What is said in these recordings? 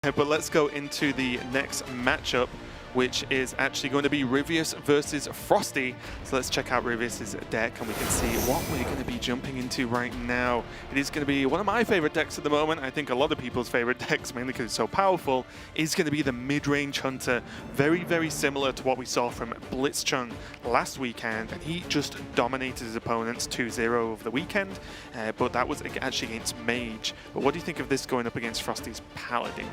But let's go into the next matchup, which is actually going to be Ryvius versus FroStee. So let's check out Ryvius' deck and we can see what we're going to be jumping into right now. It is going to be one of my favorite decks at the moment. I think a lot of people's favorite decks, mainly because it's so powerful, is going to be the mid-range Hunter. Very, very similar to what we saw from Blitzchung last weekend. And he just dominated his opponents 2-0 over the weekend. But that was actually against Mage. But what do you think of this going up against FroStee's Paladin?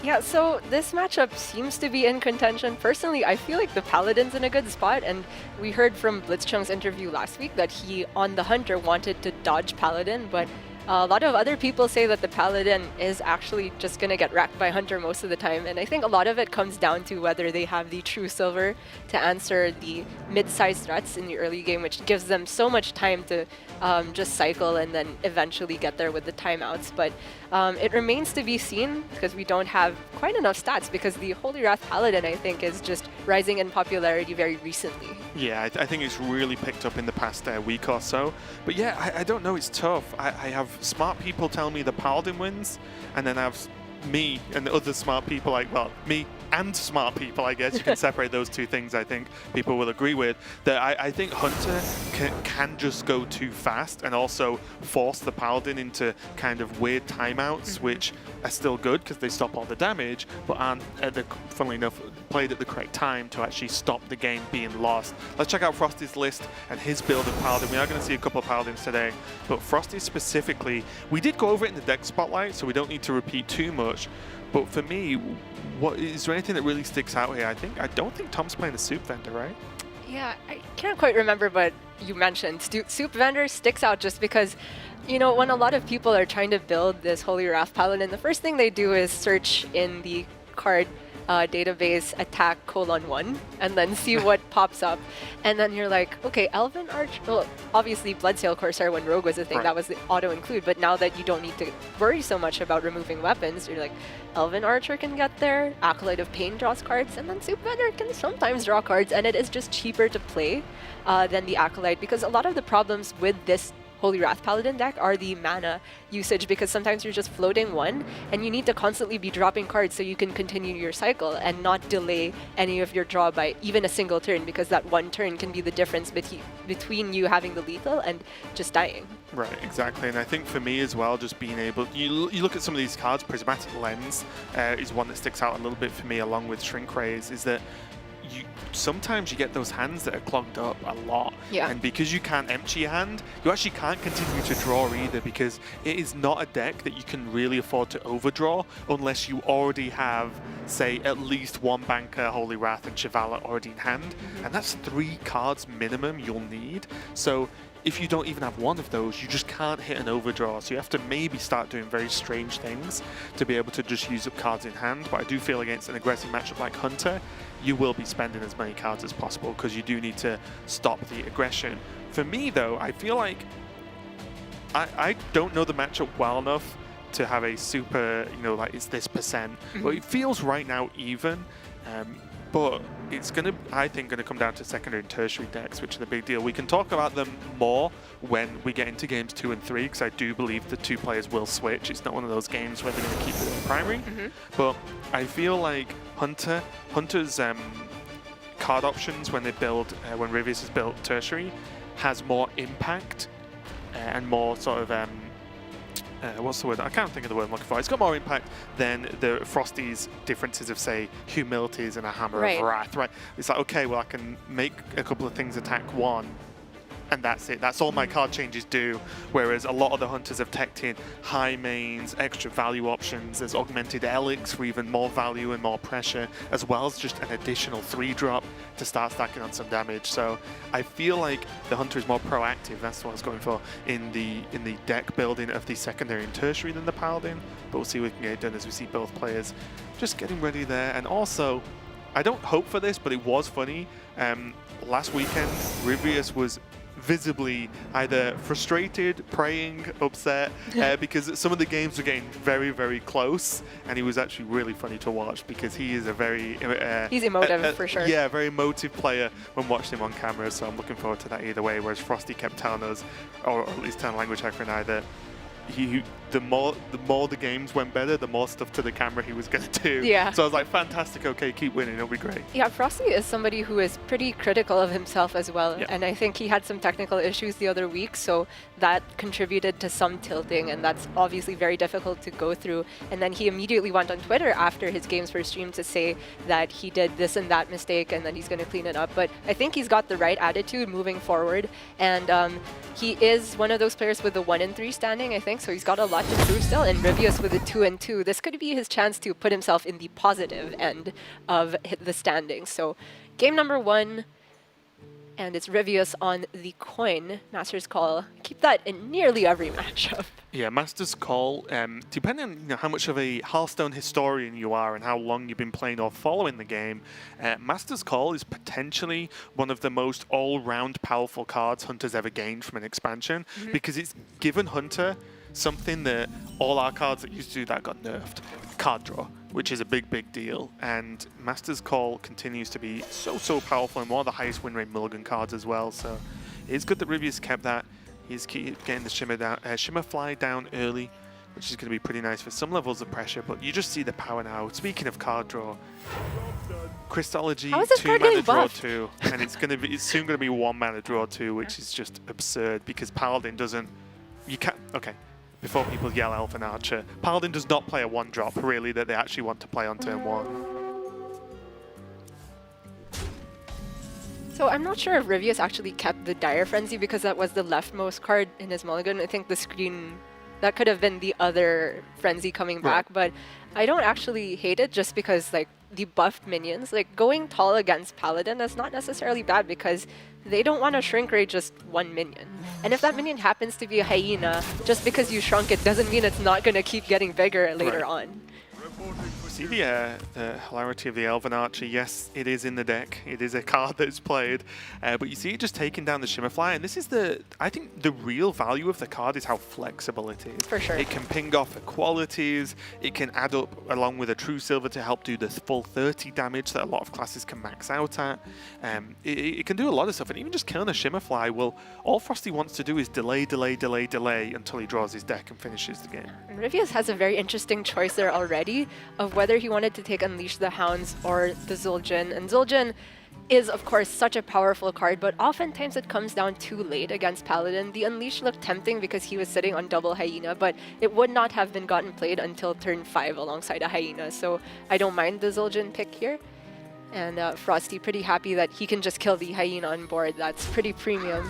Yeah, so this matchup seems to be in contention. Personally, I feel like the Paladin's in a good spot, and we heard from Blitzchung's interview last week that he, on the Hunter, wanted to dodge Paladin, but a lot of other people say that the Paladin is actually just going to get wrecked by Hunter most of the time, and I think a lot of it comes down to whether they have the true silver to answer the mid-sized threats in the early game, which gives them so much time to just cycle and then eventually get there with the timeouts. But it remains to be seen because we don't have quite enough stats, because the Holy Wrath Paladin, I think, is just rising in popularity very recently. Yeah, I think it's really picked up in the past week or so. But yeah, I don't know, it's tough. I have smart people tell me the Paladin wins, and then I have me and other smart people, like, well, me and smart people, I guess. You can separate those two things, I think people will agree with. That I think Hunter can just go too fast and also force the Paladin into kind of weird timeouts, which are still good because they stop all the damage, but aren't, funnily enough, played at the correct time to actually stop the game being lost. Let's check out FroStee's list and his build of Paladin. We are going to see a couple of Paladins today, but FroStee specifically, we did go over it in the deck spotlight, so we don't need to repeat too much. But for me, what is there anything that really sticks out here? I don't think Tom's playing a Soup Vendor, right? Yeah, I can't quite remember, but you mentioned Soup Vendor sticks out just because, you know, when a lot of people are trying to build this Holy Wrath Paladin, the first thing they do is search in the card database attack :1 and then see what pops up, and then you're like, okay, Elven Arch, well, obviously Bloodsail Corsair when Rogue was a thing, right, that was the auto include, but now that you don't need to worry so much about removing weapons, you're like, Elven Archer can get there, Acolyte of Pain draws cards, and then Soup Vendor can sometimes draw cards, and it is just cheaper to play than the Acolyte, because a lot of the problems with this Holy Wrath Paladin deck are the mana usage, because sometimes you're just floating one and you need to constantly be dropping cards so you can continue your cycle and not delay any of your draw by even a single turn, because that one turn can be the difference between you having the lethal and just dying. Right, exactly. And I think for me as well, just being able, you look at some of these cards, Prismatic Lens is one that sticks out a little bit for me, along with Shrink Rays, is that sometimes you get those hands that are clogged up a lot. Yeah. And because you can't empty your hand, you actually can't continue to draw either, because it is not a deck that you can really afford to overdraw unless you already have, say, at least one Banker, Holy Wrath, and Shivala already in hand. And that's 3 cards minimum you'll need. So if you don't even have one of those, you just can't hit an overdraw. So you have to maybe start doing very strange things to be able to just use up cards in hand. But I do feel against an aggressive matchup like Hunter, you will be spending as many cards as possible, because you do need to stop the aggression. For me, though, I feel like I don't know the matchup well enough to have a super, you know, like, it's this percent. But it feels right now even. But it's going to, I think, going to come down to secondary and tertiary decks, which are the big deal. We can talk about them more when we get into games 2 and 3, because I do believe the 2 players will switch. It's not one of those games where they're going to keep it in primary. But I feel like Hunter's card options when they build, when Ryvius has built tertiary, has more impact and more sort of what's the word? I can't think of the word I'm looking for. It's got more impact than the FroStee's differences of, say, Humilities and a Hammer of Wrath, right? It's like, okay, well, I can make a couple of things attack 1, and that's it. That's all my card changes do. Whereas a lot of the Hunters have teched in high mains, extra value options. There's augmented Elix for even more value and more pressure, as well as just an additional 3-drop to start stacking on some damage. So I feel like the Hunter is more proactive. That's what I was going for in the deck building of the secondary and tertiary than the Paladin. But we'll see what we can get done as we see both players just getting ready there. And also, I don't hope for this, but it was funny. Last weekend, Ryvius was visibly either frustrated, praying, upset, because some of the games were getting very, very close, and he was actually really funny to watch, because he is a very he's emotive for sure. Yeah, very emotive player when watching him on camera, so I'm looking forward to that either way. Whereas FroStee kept telling us, or at least telling Language Hacker and I, that the more the games went better, the more stuff to the camera he was going to do. Yeah. So I was like, fantastic, okay, keep winning, it'll be great. Yeah, FroStee is somebody who is pretty critical of himself as well. Yeah. And I think he had some technical issues the other week, so that contributed to some tilting, and that's obviously very difficult to go through. And then he immediately went on Twitter after his games were streamed to say that he did this and that mistake and then he's going to clean it up. But I think he's got the right attitude moving forward. And he is one of those players with the 1-3 standing, I think, so he's got a lot to prove still. And Ryvius with a 2-2, this could be his chance to put himself in the positive end of the standings. So game number 1, and it's Ryvius on the coin. Master's Call. Keep that in nearly every matchup. Yeah, Master's Call, depending on how much of a Hearthstone historian you are and how long you've been playing or following the game, Master's Call is potentially one of the most all-round powerful cards Hunter's ever gained from an expansion, because it's given Hunter something that all our cards that used to do that got nerfed. Card draw, which is a big deal, and Master's Call continues to be so powerful and one of the highest win rate mulligan cards as well, so it's good that Ryvius kept that. He's getting the Shimmer Fly down early, which is going to be pretty nice for some levels of pressure, but you just see the power now. Speaking of card draw, Crystology, 2-mana draw 2, and it's soon going to be 1-mana draw 2, which is just absurd because Paladin doesn't, okay, before people yell Elfin Archer, Paladin does not play a 1-drop really that they actually want to play on turn 1. So I'm not sure if Ryvius actually kept the Dire Frenzy because that was the leftmost card in his mulligan. I think the screen, that could have been the other Frenzy coming back, but I don't actually hate it just because like the buffed minions, like going tall against Paladin is not necessarily bad because they don't want to shrink rate just one minion. And if that minion happens to be a hyena, just because you shrunk it doesn't mean it's not going to keep getting bigger later on. See the hilarity of the Elven Archer. Yes, it is in the deck. It is a card that's played, but you see it just taking down the Shimmerfly, and this is I think the real value of the card is how flexible it is. For sure. It can ping off qualities. It can add up along with a True Silver to help do the full 30 damage that a lot of classes can max out at. It can do a lot of stuff, and even just killing a Shimmerfly, well, all FroStee wants to do is delay until he draws his deck and finishes the game. And Ryvius has a very interesting choice there already of whether he wanted to take Unleash the Hounds or the Zul'jin. And Zul'jin is, of course, such a powerful card, but oftentimes it comes down too late against Paladin. The Unleash looked tempting because he was sitting on double Hyena, but it would not have been gotten played until turn 5 alongside a Hyena, so I don't mind the Zul'jin pick here. And FroStee pretty happy that he can just kill the Hyena on board. That's pretty premium.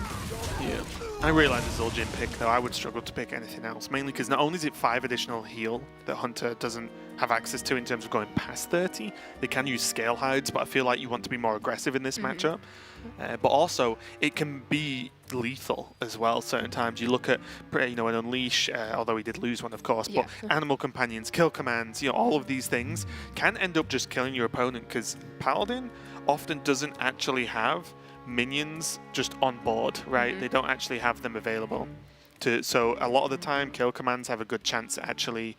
Yeah. I really like the Zul'jin pick, though. I would struggle to pick anything else, mainly because not only is it 5 additional heal that Hunter doesn't have access to in terms of going past 30, they can use Scale Hides, but I feel like you want to be more aggressive in this matchup. But also, it can be lethal as well certain times. You look at, an Unleash, although he did lose one, of course, but Animal Companions, Kill Commands, all of these things can end up just killing your opponent, because Paladin often doesn't actually have minions just on board, right? They don't actually have them available. So a lot of the time, Kill Commands have a good chance at actually,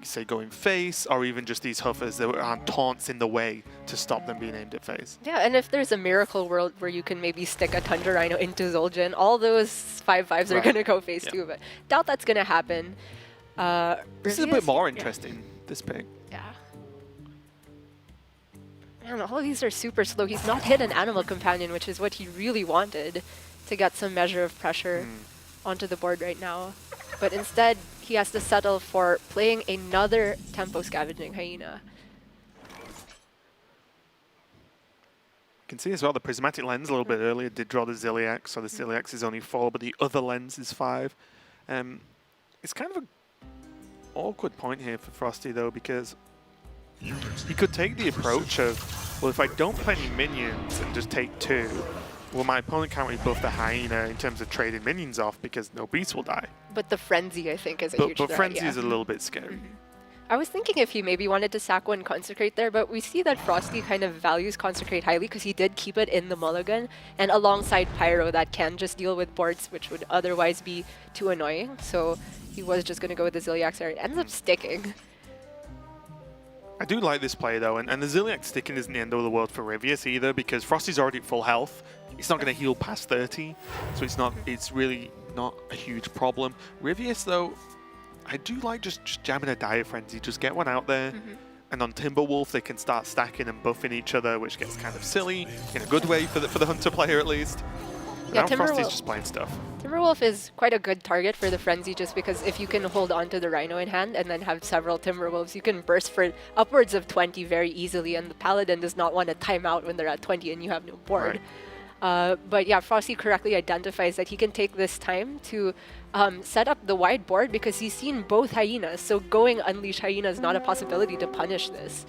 say, going face, or even just these Huffers that aren't taunts in the way to stop them being aimed at face. Yeah, and if there's a miracle world where you can maybe stick a Tundra Rhino into Zul'jin, all those 5/5s are going to go face too, but doubt that's going to happen. This is a bit more interesting, this pick. Yeah. Man, all of these are super slow. He's not hit an Animal Companion, which is what he really wanted to get some measure of pressure onto the board right now. But instead, he has to settle for playing another Tempo Scavenging Hyena. You can see as well the Prismatic Lens a little bit earlier did draw the Ziliax, so the Ziliax is only 4, but the other lens is 5. It's kind of an awkward point here for FroStee, though, because he could take the approach of, well, if I don't play any minions and just take 2, well, my opponent can't really buff the Hyena in terms of trading minions off because no beast will die. But the Frenzy, I think, is a huge threat. But Frenzy is a little bit scary. I was thinking if he maybe wanted to sack one Consecrate there, but we see that FroStee kind of values Consecrate highly because he did keep it in the mulligan, and alongside Pyro that can just deal with boards which would otherwise be too annoying. So he was just going to go with the Ziliax there. It ends up sticking. I do like this play, though, and the Ziliax sticking isn't the end of the world for Ryvius either, because FroStee's already at full health. It's not going to heal past 30, so it's really not a huge problem. Ryvius, though, I do like just jamming a Dire Frenzy, just get one out there. And on Timberwolf, they can start stacking and buffing each other, which gets kind of silly in a good way for the Hunter player at least. But now Frosty's just playing stuff. Timberwolf is quite a good target for the Frenzy just because if you can hold on to the Rhino in hand and then have several Timberwolves, you can burst for upwards of 20 very easily, and the Paladin does not want to time out when they're at 20 and you have no board. But yeah, FroStee correctly identifies that he can take this time to set up the wide board because he's seen both Hyenas, so going Unleash Hyena is not a possibility to punish this.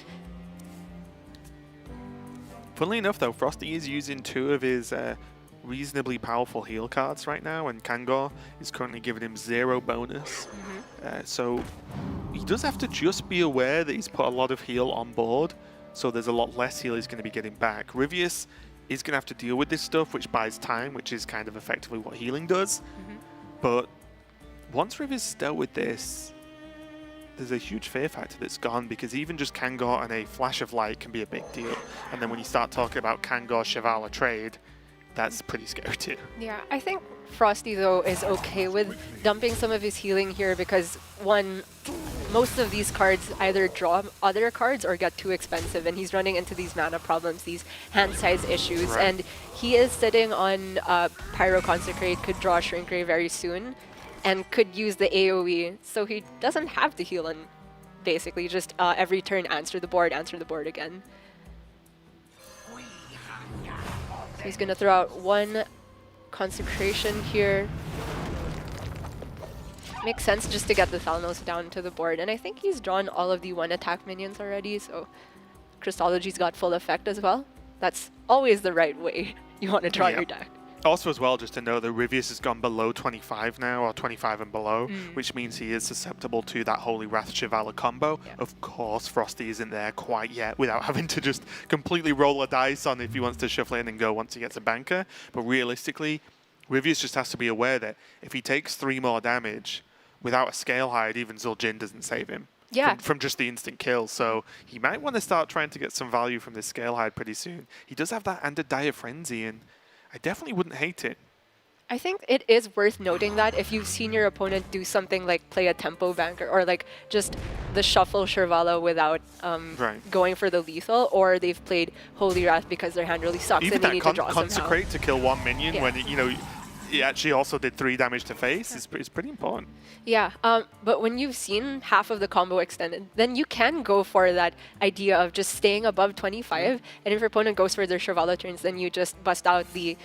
Funnily enough though, FroStee is using 2 of his reasonably powerful heal cards right now, and Kangor is currently giving him 0 bonus. So he does have to just be aware that he's put a lot of heal on board, so there's a lot less heal he's going to be getting back. Ryvius is going to have to deal with this stuff, which buys time, which is kind of effectively what healing does. But once Ryvius dealt with this, there's a huge fear factor that's gone, because even just Kangor and a flash of light can be a big deal. And then when you start talking about Kangor Shivala trade, that's pretty scary too. Yeah, I think FroStee though is okay with dumping some of his healing here because one, most of these cards either draw other cards or get too expensive, and he's running into these mana problems, these hand size issues, and he is sitting on Pyro Consecrate, could draw Shrink Ray very soon, and could use the AoE, so he doesn't have to heal and basically just every turn answer the board again. So he's going to throw out 1 Consecration here. Makes sense just to get the Thalnos down to the board, and I think he's drawn all of the 1 attack minions already, so Christology's got full effect as well. That's always the right way you want to draw your deck. Also as well, just to know that Ryvius has gone below 25 now, or 25 and below, which means he is susceptible to that Holy Wrath Shivala combo. Of course, FroStee isn't there quite yet without having to just completely roll a dice on if he wants to shuffle in and go once he gets a banker. But realistically, Ryvius just has to be aware that if he takes 3 more damage without a Scale Hide, even Zul'jin doesn't save him. From just the instant kill, so he might want to start trying to get some value from this Scale Hide pretty soon. He does have that and a Dire Frenzy, and I definitely wouldn't hate it. I think it is worth noting that if you've seen your opponent do something like play a tempo banker or like just the shuffle Shirvala without going for the lethal, or they've played Holy Wrath because their hand really sucks Even and they need to draw Consecrate somehow. to kill 1 minion when he actually also did 3 damage to face is pretty important. Yeah, but when you've seen half of the combo extended, then you can go for that idea of just staying above 25, and if your opponent goes for their Shirvala turns, then you just bust out the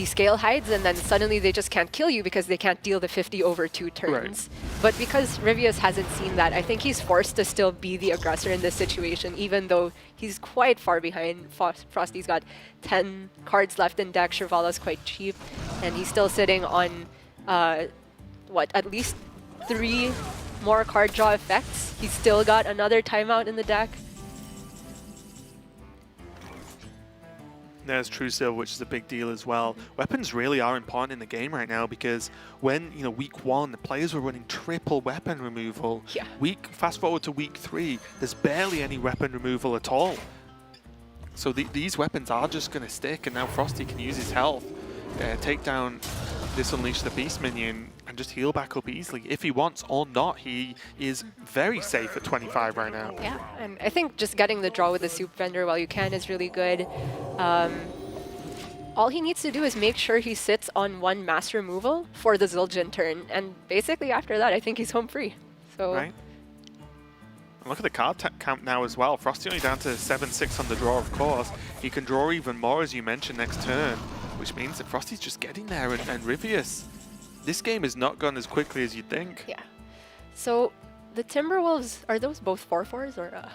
Scale Hides, and then suddenly they just can't kill you because they can't deal the 50 over 2 turns. But because Ryvius hasn't seen that, I think he's forced to still be the aggressor in this situation, even though he's quite far behind. FroStee's got 10 cards left in deck, Shirvala's quite cheap, and he's still sitting on at least 3 more card draw effects. He's still got another timeout in the deck. There's True Silver, which is a big deal as well. Weapons really are important in the game right now, because when, week 1, the players were running triple weapon removal. Fast forward to week 3, there's barely any weapon removal at all. So these weapons are just going to stick, and now FroStee can use his health, take down this Unleash the Beast minion, and just heal back up easily. If he wants or not, he is very safe at 25 right now. Yeah, and I think just getting the draw with the Soup Vendor while you can is really good. All he needs to do is make sure he sits on 1 mass removal for the Zul'jin turn, and basically after that, I think he's home free. So. Right. And look at the card count now as well. FroStee only down to 7-6 on the draw, of course. He can draw even more, as you mentioned, next turn, which means that FroStee's just getting there, and Ryvius, this game is not gone as quickly as you'd think. Yeah. So the Timberwolves, are those both 4/4s or?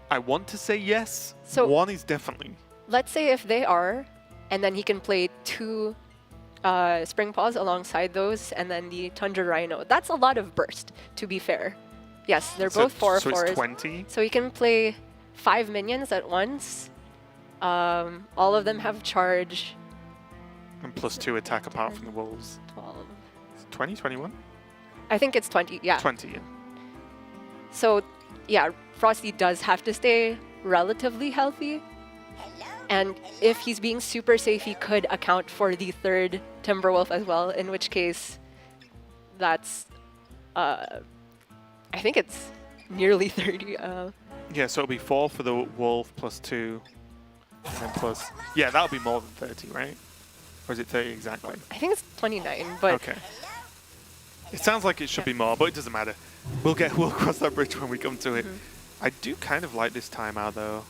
I want to say yes. So 1 is definitely. Let's say if they are, and then he can play 2 Spring Paws alongside those, and then the Tundra Rhino. That's a lot of burst, to be fair. Yes, they're both 4/4s. So it's 20? So he can play 5 minions at once. All of them have charge. And plus 2 attack apart from the wolves. 12. 20, 21? I think it's 20, yeah. 20, yeah. So, yeah, FroStee does have to stay relatively healthy. And if he's being super safe, he could account for the 3rd Timberwolf as well, in which case that's I think it's nearly 30. Yeah, so it'll be 4 for the wolf plus 2, and then plus. Yeah, that'll be more than 30, right? Or is it 30 exactly? I think it's 29, but Okay. It sounds like it should be more, but it doesn't matter. We'll cross that bridge when we come to it. I do kind of like this timeout though,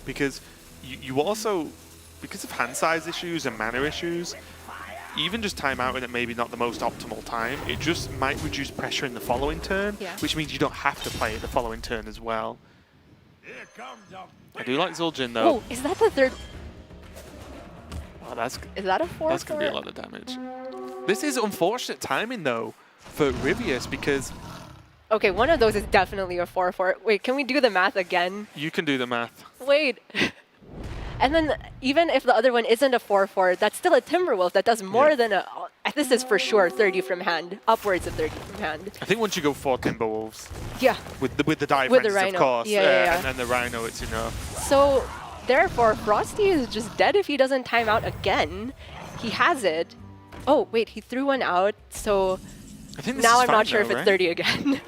because you also, because of hand size issues and mana issues, even just timeout in it maybe not the most optimal time, it just might reduce pressure in the following turn, which means you don't have to play it the following turn as well. I do like Zul'jin though. Oh, is that the third? Oh, Is that a 4? That's gonna be a lot of damage. This is unfortunate timing though for Ryvius because. Okay, one of those is definitely a 4/4. Wait, can we do the math again? You can do the math. Wait. And then even if the other one isn't a 4/4, that's still a Timberwolf that does more than a. This is for sure 30 from hand, upwards of 30 from hand. I think once you go 4 Timberwolves. Yeah. With the die With the fences, Rhino. of course. Yeah. And the Rhino, it's enough. So therefore, FroStee is just dead if he doesn't time out again. He has it. Oh wait, he threw one out. So I think this now is I'm fine not sure though, if it's right? 30 again.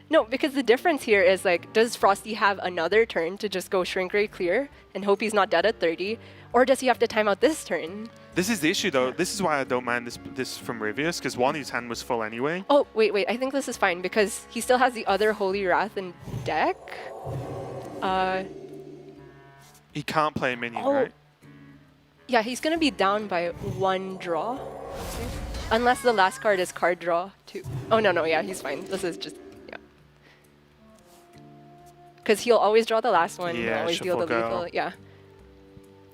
No, because the difference here is like, does FroStee have another turn to just go shrink ray clear and hope he's not dead at 30, or does he have to time out this turn? This is the issue though. This is why I don't mind this from Ryvius, because one, his hand was full anyway. Oh wait, I think this is fine because he still has the other Holy Wrath in deck. He can't play a minion, Oh. right? Yeah, he's gonna be down by 1 draw, unless the last card is card draw 2. Oh no, yeah, he's fine. This is just because he'll always draw the last one. Yeah, he'll always deal the shuffle go. lethal. Yeah.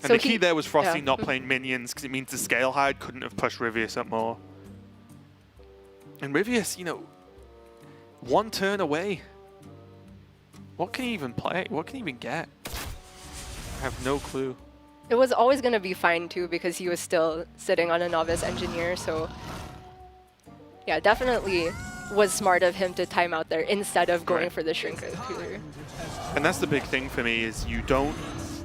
And So the key there was FroStee yeah. not playing minions, because it means the scale hide couldn't have pushed Ryvius up more. And Ryvius, you know, 1 turn away. What can he even play? What can he even get? I have no clue. It was always going to be fine too because he was still sitting on a novice engineer. So yeah, definitely was smart of him to time out there instead of going for the shrink clear. And that's the big thing for me is you don't,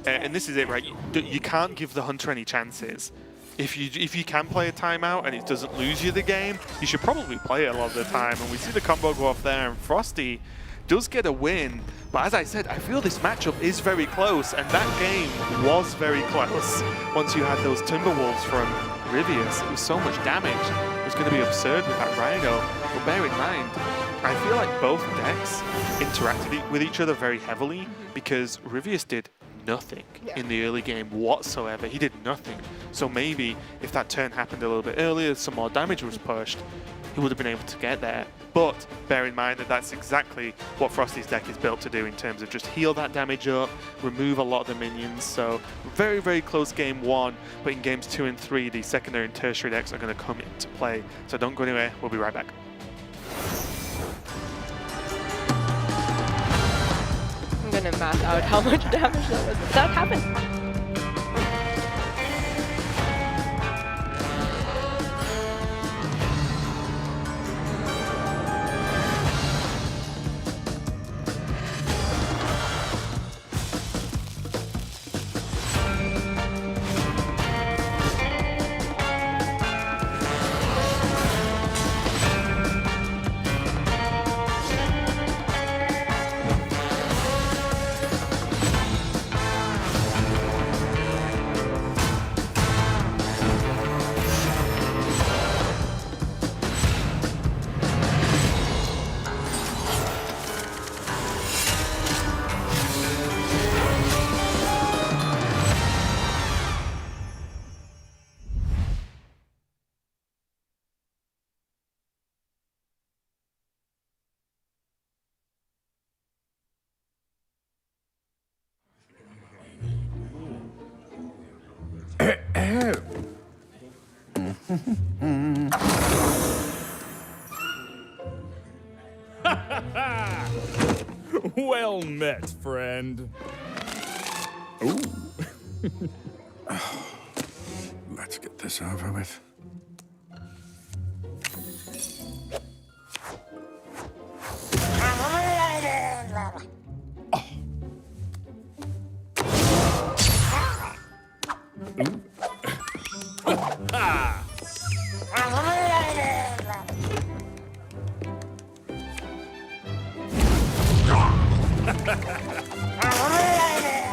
and this is it, right? You can't give the hunter any chances. If you can play a timeout and it doesn't lose you the game, you should probably play it a lot of the time. And we see the combo go off there, and FroStee does get a win. But as I said, I feel this matchup is very close, and that game was very close. Once you had those Timberwolves from Ryvius, it was so much damage. It was going to be absurd with that Rhino. But bear in mind, I feel like both decks interacted with each other very heavily because Ryvius did nothing in the early game whatsoever. He did nothing. So maybe if that turn happened a little bit earlier, some more damage was pushed, he would have been able to get there. But bear in mind that that's exactly what FroStee's deck is built to do in terms of just heal that damage up, remove a lot of the minions. So very, very close game 1, but in games 2 and 3, the secondary and tertiary decks are going to come into play. So don't go anywhere, we'll be right back. I'm going to math out how much damage that was. That happened. Well met, friend. Ooh. Let's get this over with.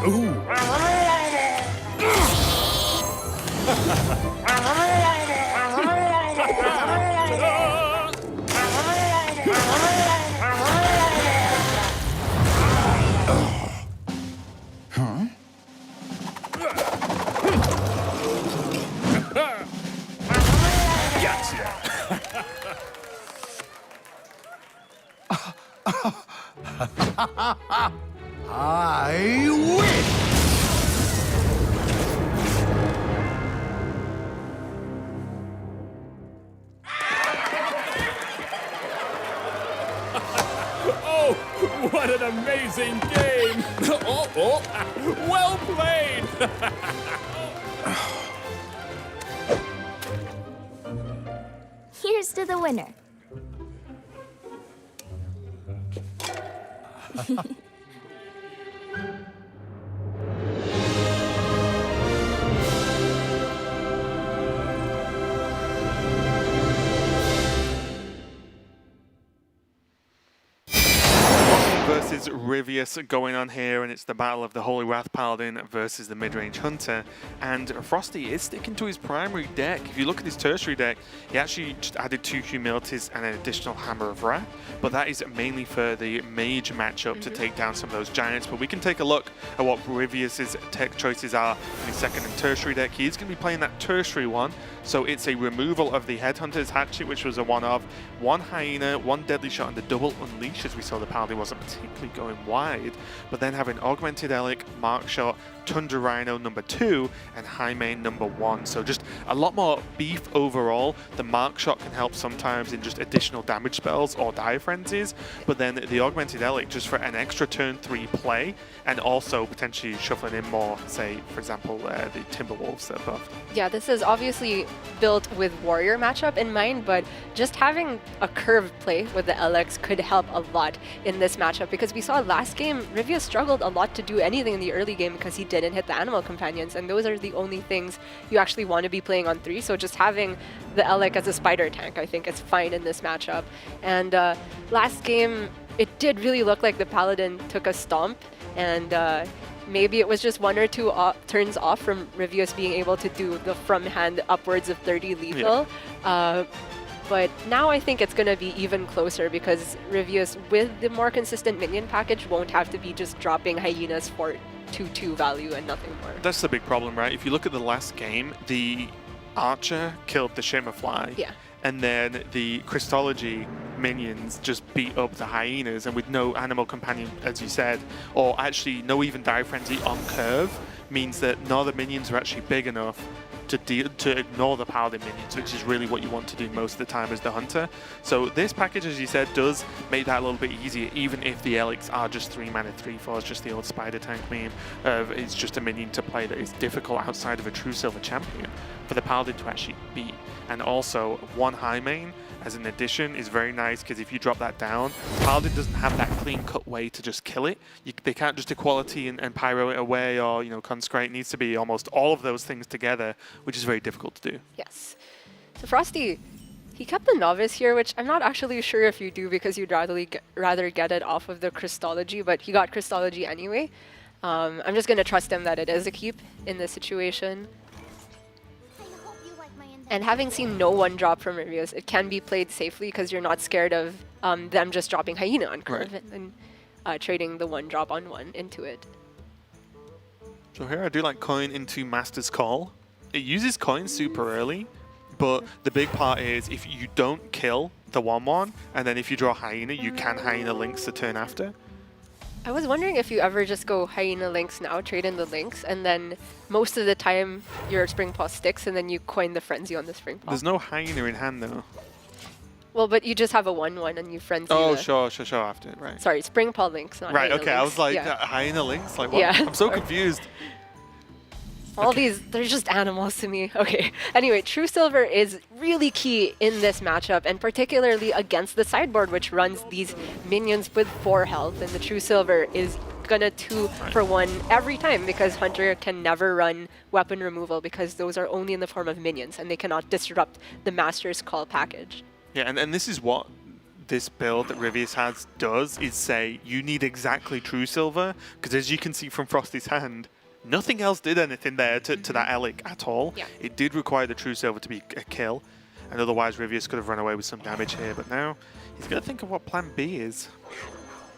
Ooh. I win! Oh, what an amazing game! Oh, well played! Here's to the winner. Versus Ryvius going on here, and it's the battle of the Holy Wrath Paladin versus the mid-range Hunter. And FroStee is sticking to his primary deck. If you look at his tertiary deck, he actually just added 2 Humilities and an additional Hammer of Wrath, but that is mainly for the mage matchup to take down some of those giants. But we can take a look at what Ryvius's tech choices are in his second and tertiary deck. He is going to be playing that tertiary one, so it's a removal of the Headhunter's Hatchet, which was a one-of, 1 Hyena, 1 Deadly Shot, and the double Unleash, as we saw the Paladin wasn't particularly going wide, but then having Augmented Elic, Mark Shot, Tundra Rhino number 2, and High Main number 1. So just a lot more beef overall. The Mark Shot can help sometimes in just additional damage spells or Dire Frenzies, but then the Augmented Elic just for an extra turn 3 play, and also potentially shuffling in more, say, for example, the Timberwolves buff. Yeah, this is obviously built with Warrior matchup in mind, but just having a curved play with the LX could help a lot in this matchup, because we saw last game, Ryvius struggled a lot to do anything in the early game because he didn't hit the Animal Companions, and those are the only things you actually want to be playing on 3, so just having the LX as a spider tank, I think is fine in this matchup. And last game, it did really look like the Paladin took a stomp, and maybe it was just 1 or 2 turns off from Ryvius being able to do the from hand upwards of 30 lethal. Yeah. But now I think it's going to be even closer, because Ryvius, with the more consistent minion package, won't have to be just dropping hyenas for 2/2 value and nothing more. That's the big problem, right? If you look at the last game, the Archer killed the Shimmerfly. Yeah. And then the Christology minions just beat up the hyenas, and with no Animal Companion, as you said, or actually no even Dire Frenzy on curve, means that none of the minions are actually big enough to ignore the Paladin minions, which is really what you want to do most of the time as the Hunter. So this package, as you said, does make that a little bit easier, even if the Elics are just 3 mana 3/4s, just the old spider tank meme of it's just a minion to play that is difficult outside of a true silver champion for the Paladin to actually beat. And also 1 High Main as an addition is very nice, because if you drop that down, Paladin doesn't have that clean-cut way to just kill it. They can't just equality and pyro it away, or consecrate. It needs to be almost all of those things together, which is very difficult to do. Yes. So FroStee, he kept the Novice here, which I'm not actually sure if you do, because you'd rather get it off of the Christology, but he got Christology anyway. I'm just going to trust him that it is a keep in this situation. And having seen no 1-drop from Ryvius, it can be played safely, because you're not scared of them just dropping Hyena on curve, right, and trading the 1-drop on 1 into it. So here I do like coin into Master's Call. It uses coin super early, but the big part is if you don't kill the 1/1, and then if you draw Hyena, you can Hyena Lynx the turn after. I was wondering if you ever just go Hyena Lynx now, trade in the Lynx, and then most of the time your Spring Paw sticks, and then you coin the Frenzy on the Spring Paw. There's no Hyena in hand though. Well, but you just have a 1/1 and you Frenzy. Oh, the... sure, after, right. Sorry, Spring Paw Lynx, not right, Hyena okay, Lynx. I was like, yeah. Hyena Lynx? Like, what? Yeah. I'm so confused. All these, they're just animals to me. Okay. Anyway, True Silver is really key in this matchup, and particularly against the sideboard, which runs these minions with 4 health, and the True Silver is gonna 2 for 1 every time, because Hunter can never run weapon removal, because those are only in the form of minions, and they cannot disrupt the Master's Call package. Yeah, and this is what this build that Ryvius has does is say you need exactly True Silver, because as you can see from FroStee's hand, nothing else did anything there to that Elic at all. Yeah. It did require the True Silver to be a kill, and otherwise Ryvius could have run away with some damage here, but now he's going to think of what plan B is.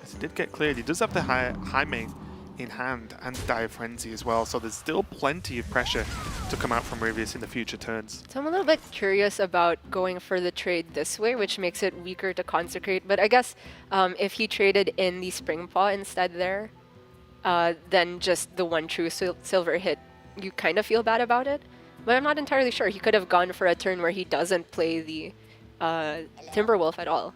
As it did get cleared, he does have the high main in hand and Dire Frenzy as well, so there's still plenty of pressure to come out from Ryvius in the future turns. So I'm a little bit curious about going for the trade this way, which makes it weaker to Consecrate. But I guess if he traded in the Spring Paw instead there, then just the one True Silver hit, you kind of feel bad about it. But I'm not entirely sure. He could have gone for a turn where he doesn't play the Timberwolf at all,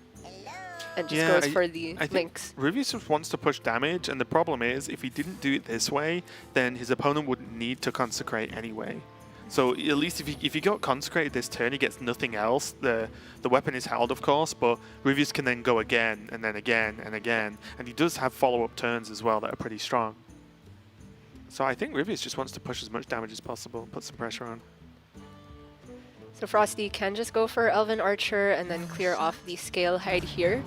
and just goes for the Lynx. Ryvius just wants to push damage, and the problem is if he didn't do it this way, then his opponent wouldn't need to Consecrate anyway. So at least if he got Consecrated this turn, he gets nothing else. The weapon is held, of course, but Ryvius can then go again, and then again, and again. And he does have follow-up turns as well that are pretty strong. So I think Ryvius just wants to push as much damage as possible, put some pressure on. So FroStee can just go for Elven Archer and then clear off the Scale Hide here.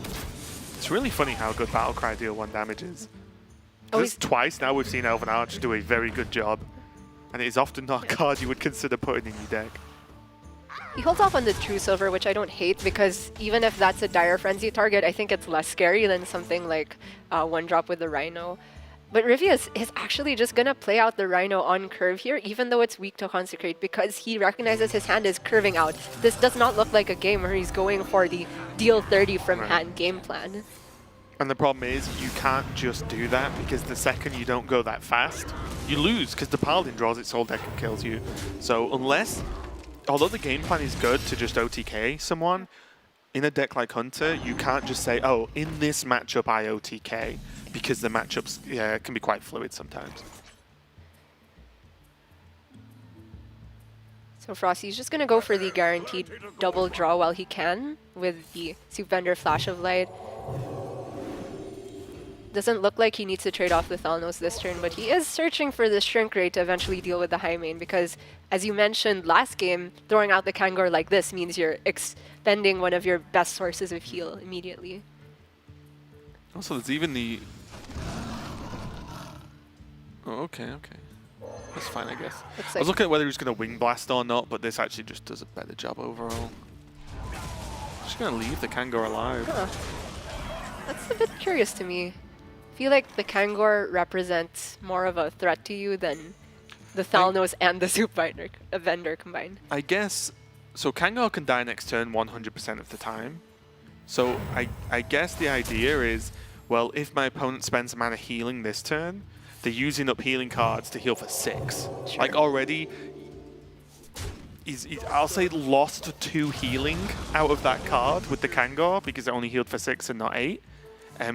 It's really funny how good Battlecry deal 1 damage is. Oh, Just twice now we've seen Elven Archer do a very good job. And it is often not a card you would consider putting in your deck. He holds off on the True Silver, which I don't hate, because even if that's a Dire Frenzy target, I think it's less scary than something like 1-drop with the Rhino. But Ryvius is actually just going to play out the Rhino on curve here, even though it's weak to Consecrate, because he recognizes his hand is curving out. This does not look like a game where he's going for the deal 30 from hand game plan. And the problem is you can't just do that, because the second you don't go that fast, you lose, because the Paladin draws its whole deck and kills you. So although the game plan is good to just OTK someone, in a deck like Hunter, you can't just say, oh, in this matchup I OTK, because the matchups can be quite fluid sometimes. So FroStee's just going to go for the guaranteed double draw while he can with the Soup Vendor Flash of Light. Doesn't look like he needs to trade off the Thalnos this turn, but he is searching for the Shrink Ray to eventually deal with the high main, because as you mentioned last game, throwing out the Kangor like this means you're expending one of your best sources of heal immediately. Also, there's even the... Oh, okay. That's fine, I guess. I was looking at whether he was going to Wing Blast or not, but this actually just does a better job overall. Just going to leave the Kangor alive. Huh. That's a bit curious to me. I feel like the Kangor represents more of a threat to you than the Thalnos and the Soup Vendor combined. I guess... So Kangor can die next turn 100% of the time. So I guess the idea is, well, if my opponent spends mana healing this turn, they're using up healing cards to heal for 6. Sure. Like already, he's I'll say lost 2 healing out of that card with the Kangor because it only healed for 6 and not 8,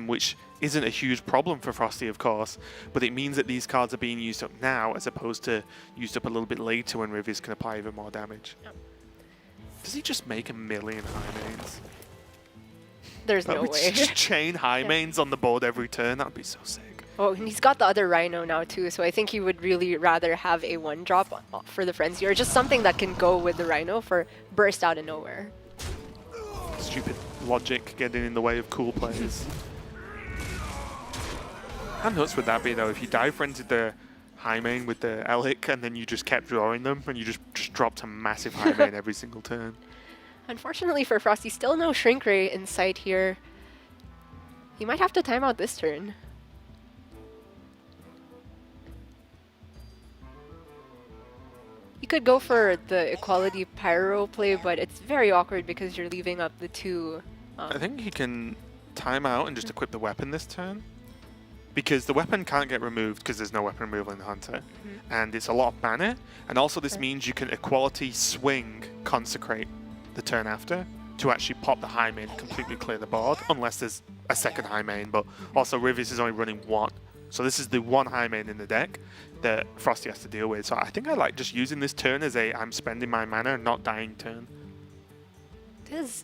which isn't a huge problem for FroStee, of course, but it means that these cards are being used up now as opposed to used up a little bit later when Ryvius can apply even more damage. Yep. Does he just make 1,000,000 high mains? There's no way. Just chain high mains on the board every turn. That would be so sick. Oh, and he's got the other Rhino now too, so I think he would really rather have a 1-drop for the Frenzy, or just something that can go with the Rhino for burst out of nowhere. Stupid logic getting in the way of cool plays. How nuts would that be though if you dive frenzied the high main with the Elic and then you just kept drawing them and you just dropped a massive high main every single turn? Unfortunately for FroStee, still no Shrink Ray in sight here. He might have to time out this turn. You could go for the Equality Pyro play, but it's very awkward because you're leaving up the 2. I think he can time out and just equip the weapon this turn. Because the weapon can't get removed because there's no weapon removal in the Hunter. And it's a lot of mana. And also this means you can Equality swing Consecrate the turn after to actually pop the high main, completely clear the board, unless there's a second high main. But also Ryvius is only running 1. So this is the 1 high main in the deck that FroStee has to deal with. So I think I like just using this turn as a I'm spending my mana and not dying turn. It is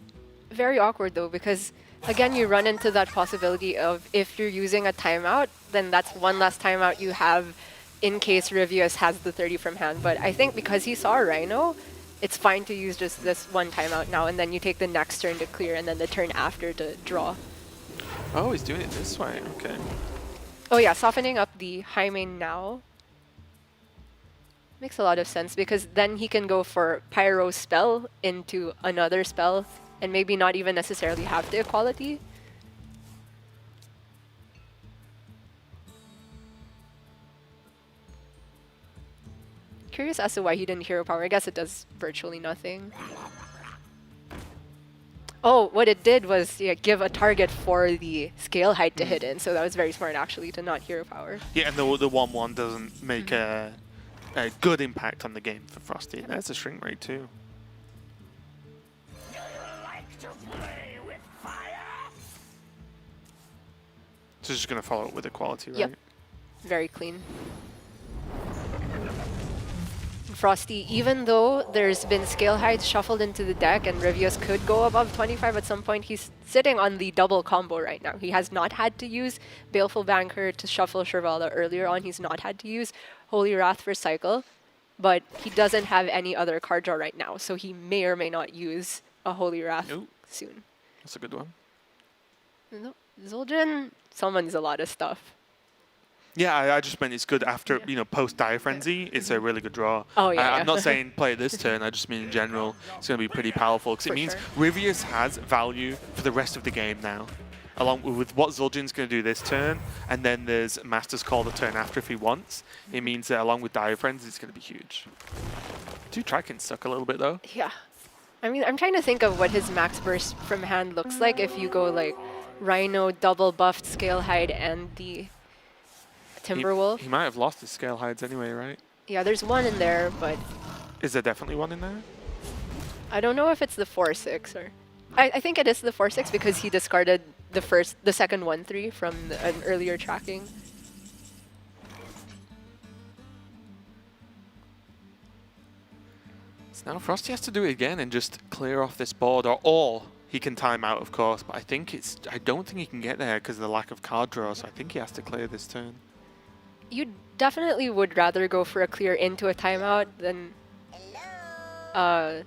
very awkward though, because again you run into that possibility of if you're using a timeout, then that's one less timeout you have in case Ryvius has the 30 from hand. But I think because he saw Rhino, it's fine to use just this one timeout now, and then you take the next turn to clear, and then the turn after to draw. Oh, he's doing it this way. Okay. Oh yeah, softening up the high main now makes a lot of sense, because then he can go for Pyro spell into another spell and maybe not even necessarily have the equality. Curious as to why he didn't hero power. I guess it does virtually nothing. Oh, what it did was give a target for the scale height to hit in, so that was very smart actually to not hero power. Yeah, and the 1/1 doesn't make a good impact on the game for FroStee. There's a shrink rate too. So just going to follow it with equality, right? Yep. Very clean. FroStee, even though there's been scale heights shuffled into the deck and Ryvius could go above 25 at some point, he's sitting on the double combo right now. He has not had to use Baleful Banker to shuffle Shrivala earlier on. He's not had to use Holy Wrath for cycle, but he doesn't have any other card draw right now, so he may or may not use a Holy Wrath soon. That's a good one. No, Zul'jin summons a lot of stuff. Yeah, I just meant it's good after, post Dire Frenzy. It's a really good draw. Oh, yeah. I'm not saying play it this turn. I just mean in general, it's going to be pretty powerful because it means Ryvius has value for the rest of the game now, along with what Zul'jin's going to do this turn, and then there's Master's Call the turn after if he wants. It means that along with Dire Frenzy, it's going to be huge. Two try can suck a little bit though. Yeah. I mean, I'm trying to think of what his max burst from hand looks like if you go like Rhino, double buffed Scale Hide, and the Timberwolf. He might have lost his Scale Hides anyway, right? Yeah, there's one in there, but... Is there definitely one in there? I don't know if it's the 4/6 or... I think it is the 4/6 because he discarded the second 1/3 from an earlier tracking. So now FroStee has to do it again and just clear off this board, or he can time out, of course, but I don't think he can get there because of the lack of card draw, so I think he has to clear this turn. You definitely would rather go for a clear into a timeout than... well,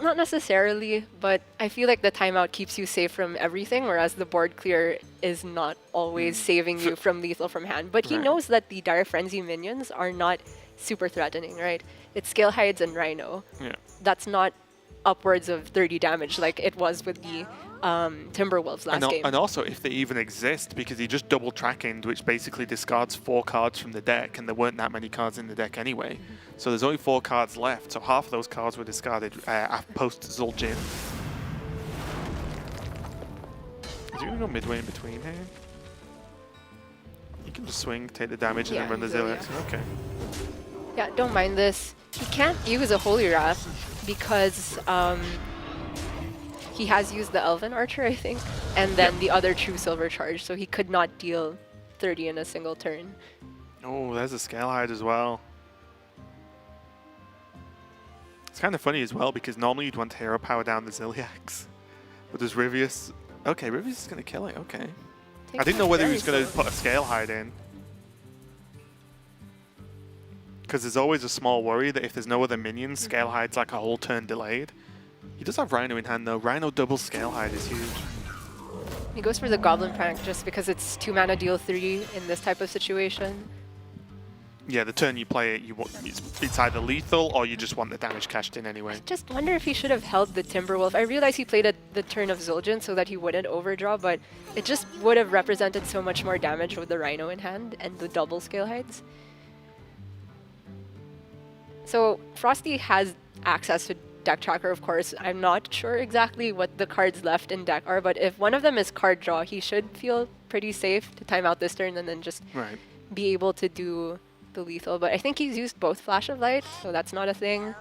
not necessarily, but I feel like the timeout keeps you safe from everything, whereas the board clear is not always saving you from lethal from hand. But he knows that the Dire Frenzy minions are not super threatening, right? It's Scale Hides and Rhino. Yeah. That's not upwards of 30 damage like it was with the Timberwolves last game. And also, if they even exist, because he just double tracking, which basically discards 4 cards from the deck, and there weren't that many cards in the deck anyway. So there's only 4 cards left, so half of those cards were discarded post Zul'jin. Is he going to go midway in between here? You can just swing, take the damage, and then run the Zilliax. Okay. Yeah, don't mind this. He can't use a Holy Wrath because he has used the Elven Archer, I think, and then the other True Silver Charge, so he could not deal 30 in a single turn. Oh, there's a Scale Hide as well. It's kind of funny as well, because normally you'd want to hero power down the Zilliax. But there's Ryvius. Okay, Ryvius is going to kill it, okay. I didn't know whether he was going to put a Scale Hide in. Because there's always a small worry that if there's no other minions, Scale Hide's like a whole turn delayed. He does have Rhino in hand though. Rhino double Scale Hide is huge. He goes for the Goblin Prank just because it's 2 mana deal 3 in this type of situation. Yeah, the turn you play it, it's either lethal or you just want the damage cashed in anyway. I just wonder if he should have held the Timberwolf. I realize he played the turn of Zul'jin so that he wouldn't overdraw, but it just would have represented so much more damage with the Rhino in hand and the double Scale Hides. So FroStee has access to Deck Tracker, of course. I'm not sure exactly what the cards left in deck are, but if one of them is card draw, he should feel pretty safe to time out this turn and then just be able to do the lethal. But I think he's used both Flash of Light, so that's not a thing.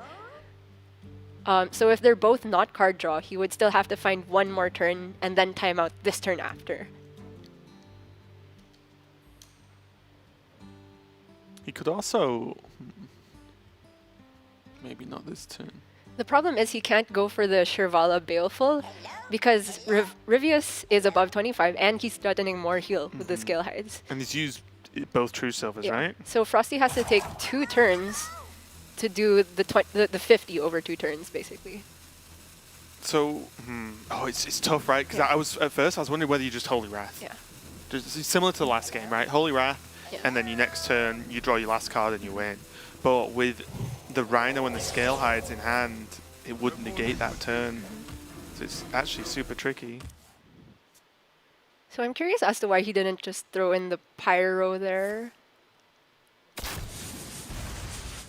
So if they're both not card draw, he would still have to find one more turn and then time out this turn after. He could also... Maybe not this turn. The problem is he can't go for the Shrivala Baleful because Ryvius is above 25 and he's threatening more heal with the Scale Hides. And he's used both True Silvers, right? So FroStee has to take 2 turns to do the 50 over 2 turns, basically. So, oh, it's tough, right? Because at first I was wondering whether you just Holy Wrath. Yeah. Just similar to the last game, right? Holy Wrath, and then your next turn you draw your last card and you win. But with the Rhino and the Scale Hides in hand, it would negate that turn. So it's actually super tricky. So I'm curious as to why he didn't just throw in the Pyro there.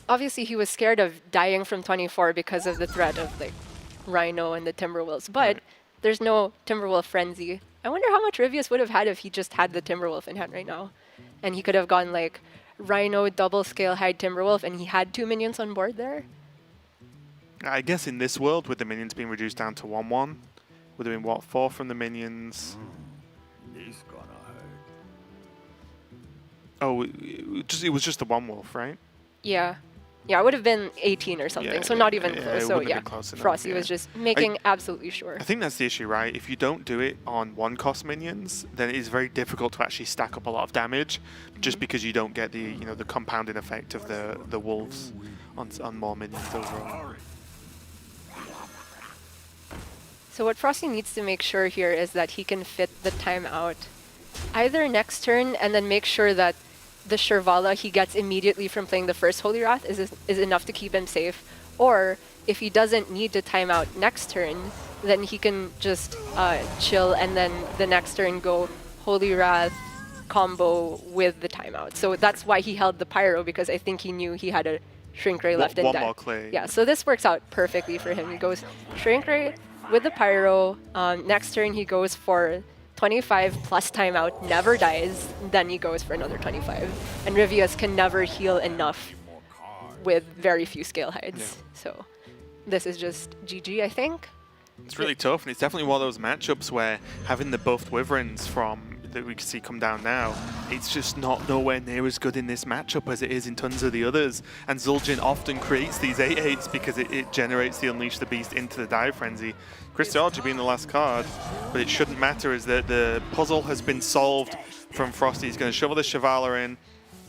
Obviously, he was scared of dying from 24 because of the threat of like Rhino and the Timberwolves, but there's no Timberwolf Frenzy. I wonder how much Ryvius would have had if he just had the Timberwolf in hand right now. And he could have gone like Rhino, double Scale Hide, Timberwolf, and he had 2 minions on board there. I guess in this world, with the minions being reduced down to 1/1, would have been what, 4 from the minions? This gonna hurt. Oh, it was just the 1 wolf, right? Yeah. Yeah, it would have been 18 or something, so not even close. So yeah, FroStee was just making absolutely sure. I think that's the issue, right? If you don't do it on 1-cost minions, then it is very difficult to actually stack up a lot of damage, just because you don't get the the compounding effect of the wolves on more minions overall. So what FroStee needs to make sure here is that he can fit the timeout either next turn and then make sure that the Shirvala he gets immediately from playing the first Holy Wrath is enough to keep him safe, or if he doesn't need to time out next turn, then he can just chill and then the next turn go Holy Wrath combo with the timeout. So that's why he held the Pyro, because I think he knew he had a Shrink Ray left in one deck. more clay. Yeah, so this works out perfectly for him. He goes Shrink Ray with the Pyro. Next turn he goes for 25 plus timeout, never dies, then he goes for another 25. And Ryvius can never heal enough with very few Scale Hides. Yeah. So this is just GG, I think. It's really tough, and it's definitely one of those matchups where having the buffed Wyverns that we can see come down now, it's just nowhere near as good in this matchup as it is in tons of the others. And Zul'jin often creates these 8/8s because it generates the Unleash the Beast into the Dive Frenzy. Christology being the last card, but it shouldn't matter, as the puzzle has been solved from FroStee. He's going to shovel the Shivala in,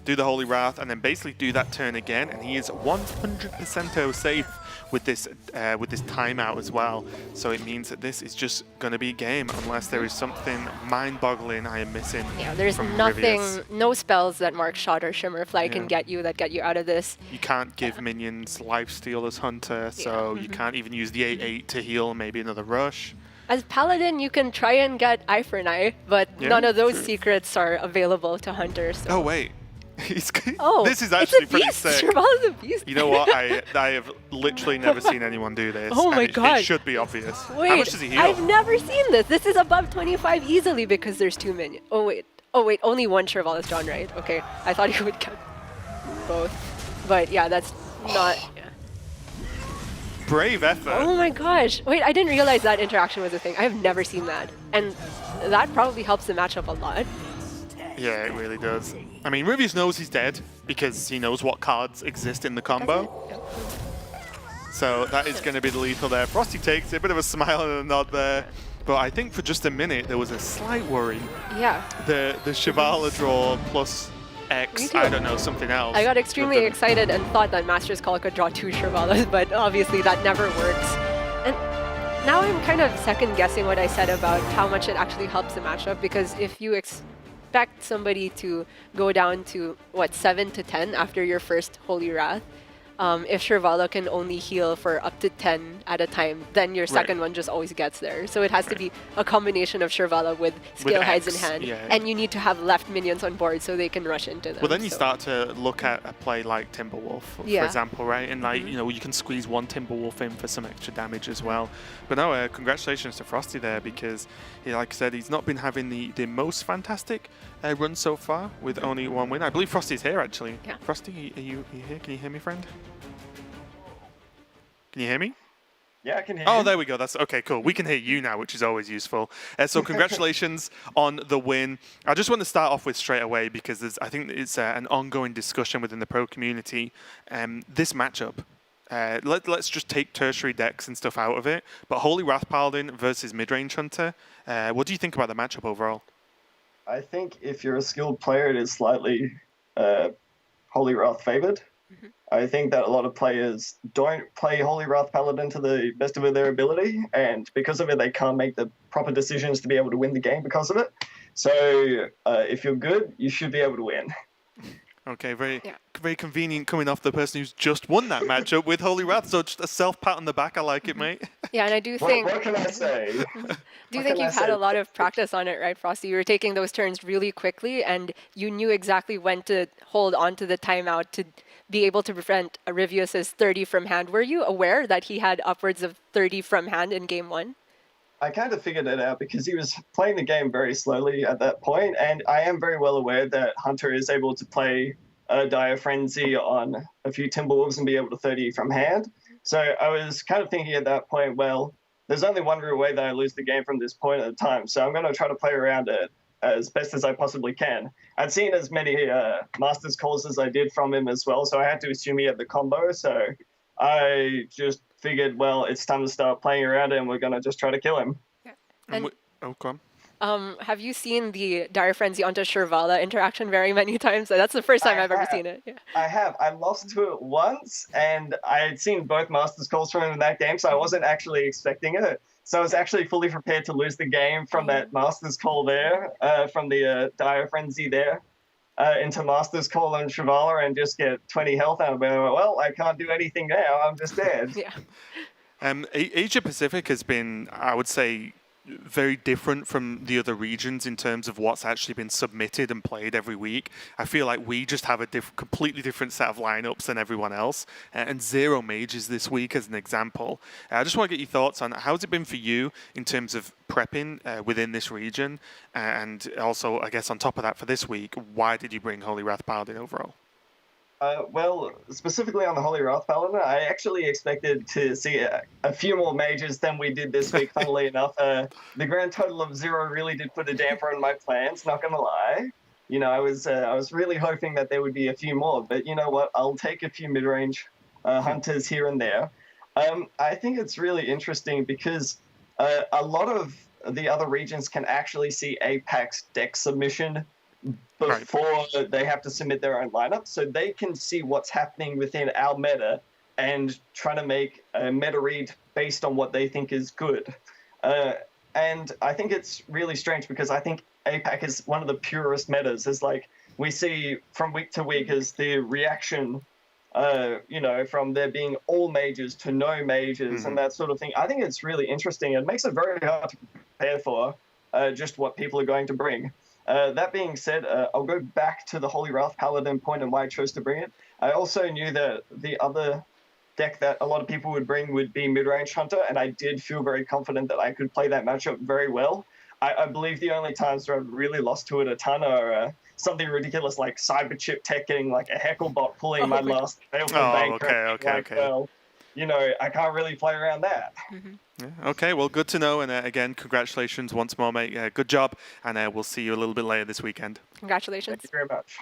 do the Holy Wrath, and then basically do that turn again, and he is 100% safe with this timeout as well. So it means that this is just going to be a game unless there is something mind-boggling I am missing. Yeah, there's nothing, no spells that Mark Shot or Shimmerfly can get you out of this. You can't give minions lifesteal as Hunter, so you can't even use the 8/8 to heal maybe another rush. As Paladin, you can try and get Eye for an Eye, but none of those secrets are available to Hunters. So. Oh, wait. Oh, this is actually it's a pretty beast. sick. Shirvala's a beast. You know what? I have literally never seen anyone do this. Oh my and god. It should be obvious. Wait, how much does he heal? I've never seen this. This is above 25 easily because there's 2 minions. Oh wait, only one Shirvala's drawn, right? Okay, I thought he would get both. But yeah, that's not... Yeah. Brave effort. Oh my gosh. Wait, I didn't realize that interaction was a thing. I've never seen that. And that probably helps the matchup a lot. Yeah, it really does. I mean, Ryvius knows he's dead because he knows what cards exist in the combo. So that is going to be the lethal there. FroStee takes it, a bit of a smile and a nod there. But I think for just a minute, there was a slight worry. Yeah. The Shivala draw plus X, I don't know, something else. I got extremely excited and thought that Master's Call could draw 2 Shirvalas, but obviously that never works. And now I'm kind of second guessing what I said about how much it actually helps the matchup, because if you expect somebody to go down to, what, 7 to 10 after your first Holy Wrath, if Shirvala can only heal for up to 10 at a time, then your second one just always gets there. So it has to be a combination of Shirvala with Scale Hides in hand, and you need to have left minions on board so they can rush into them. Well, then you start to look at a play like Timberwolf, for example, right? And like, you can squeeze one Timberwolf in for some extra damage as well. But no, congratulations to FroStee there, because, like I said, he's not been having the most fantastic run so far with only 1 win. I believe FroStee's here, actually. Yeah. FroStee, are you here? Can you hear me, friend? Can you hear me? Yeah, I can hear you. Oh, there we go. That's okay, cool. We can hear you now, which is always useful. So congratulations on the win. I just want to start off with straight away, because I think it's an ongoing discussion within the pro community. This matchup, let's just take tertiary decks and stuff out of it, but Holy Wrath Paladin versus Midrange Hunter, what do you think about the matchup overall? I think if you're a skilled player, it is slightly Holy Wrath favored. I think that a lot of players don't play Holy Wrath Paladin to the best of their ability, and because of it, they can't make the proper decisions to be able to win the game because of it. So if you're good, you should be able to win. Okay, very convenient coming off the person who's just won that matchup with Holy Wrath. So just a self-pat on the back. I like it, mate. Yeah, and I do think... What can I say? Do you think you've had a lot of practice on it, right, FroStee? You were taking those turns really quickly, and you knew exactly when to hold on to the timeout to be able to prevent Ryvius's 30 from hand. Were you aware that he had upwards of 30 from hand in game 1? I kind of figured it out because he was playing the game very slowly at that point, and I am very well aware that Hunter is able to play Dire Frenzy on a few Timberwolves and be able to 30 from hand. So I was kind of thinking at that point, well, there's only one real way that I lose the game from this point at a time, so I'm going to try to play around it as best as I possibly can. I'd seen as many Masters calls as I did from him as well, so I had to assume he had the combo, so I just figured, well, it's time to start playing around it, and we're going to just try to kill him. Yeah. And come on. Have you seen the Dire Frenzy onto Shirvala interaction very many times? That's the first time I've ever seen it. Yeah. I have. I lost to it once, and I had seen both Masters calls from him in that game, so I wasn't actually expecting it. So I was actually fully prepared to lose the game from that Masters call there, from the Dire Frenzy there, into Masters call on Shirvala and just get 20 health out of it. Well, I can't do anything now. I'm just dead. Yeah. Asia Pacific has been, I would say, very different from the other regions in terms of what's actually been submitted and played every week. I feel like we just have a completely different set of lineups than everyone else, and 0 mages this week as an example. I just want to get your thoughts on how's it been for you in terms of prepping within this region, and also, I guess on top of that for this week, why did you bring Holy Wrath Paladin overall? Well, specifically on the Holy Wrath Paladin, I actually expected to see a few more mages than we did this week, funnily enough. The grand total of 0 really did put a damper on my plans, not going to lie. You know, I was really hoping that there would be a few more, but you know what? I'll take a few mid-range hunters here and there. I think it's really interesting because a lot of the other regions can actually see APAC's deck submission before they have to submit their own lineup, so they can see what's happening within our meta and try to make a meta read based on what they think is good. And I think it's really strange because I think APAC is one of the purest metas. It's like we see from week to week as the reaction, you know, from there being all mages to no mages and that sort of thing. I think it's really interesting. It makes it very hard to prepare for just what people are going to bring. That being said, I'll go back to the Holy Wrath Paladin point and why I chose to bring it. I also knew that the other deck that a lot of people would bring would be Mid-Range Hunter, and I did feel very confident that I could play that matchup very well. I believe the only times where I've really lost to it a ton are something ridiculous like Cyberchip Tech getting like a Hecklebot pulling my last bank. Okay. Well, you know, I can't really play around that. Yeah, okay, well, good to know. And again, congratulations once more, mate. Good job. And we'll see you a little bit later this weekend. Congratulations. Thank you very much.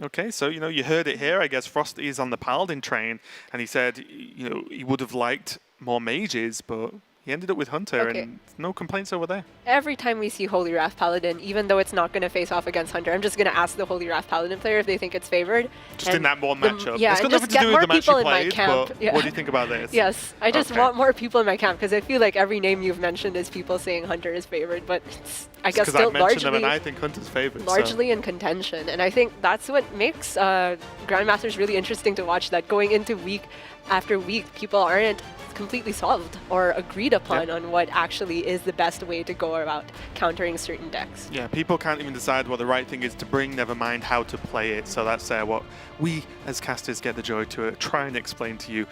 Okay, so, you know, you heard it here. I guess FroStee is on the Paladin train. And he said, you know, he would have liked more mages, but he ended up with Hunter, and no complaints over there. Every time we see Holy Wrath Paladin, even though it's not going to face off against Hunter, I'm just going to ask the Holy Wrath Paladin player if they think it's favored. Just in that one matchup. Yeah, it's got nothing to do with the match you played, but what do you think about this? Yes, I just want more people in my camp, because I feel like every name you've mentioned is people saying Hunter is favored, but it's, I guess still them and I think Hunter's favored. Largely in contention, and I think that's what makes Grandmasters really interesting to watch, that going into week after week, people aren't completely solved or agreed upon on what actually is the best way to go about countering certain decks. Yeah, people can't even decide what the right thing is to bring, never mind how to play it. So that's what we as casters get the joy to try and explain to you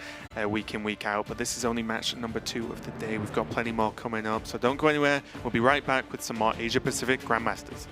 week in, week out. But this is only match number 2 of the day. We've got plenty more coming up, so don't go anywhere. We'll be right back with some more Asia Pacific Grandmasters.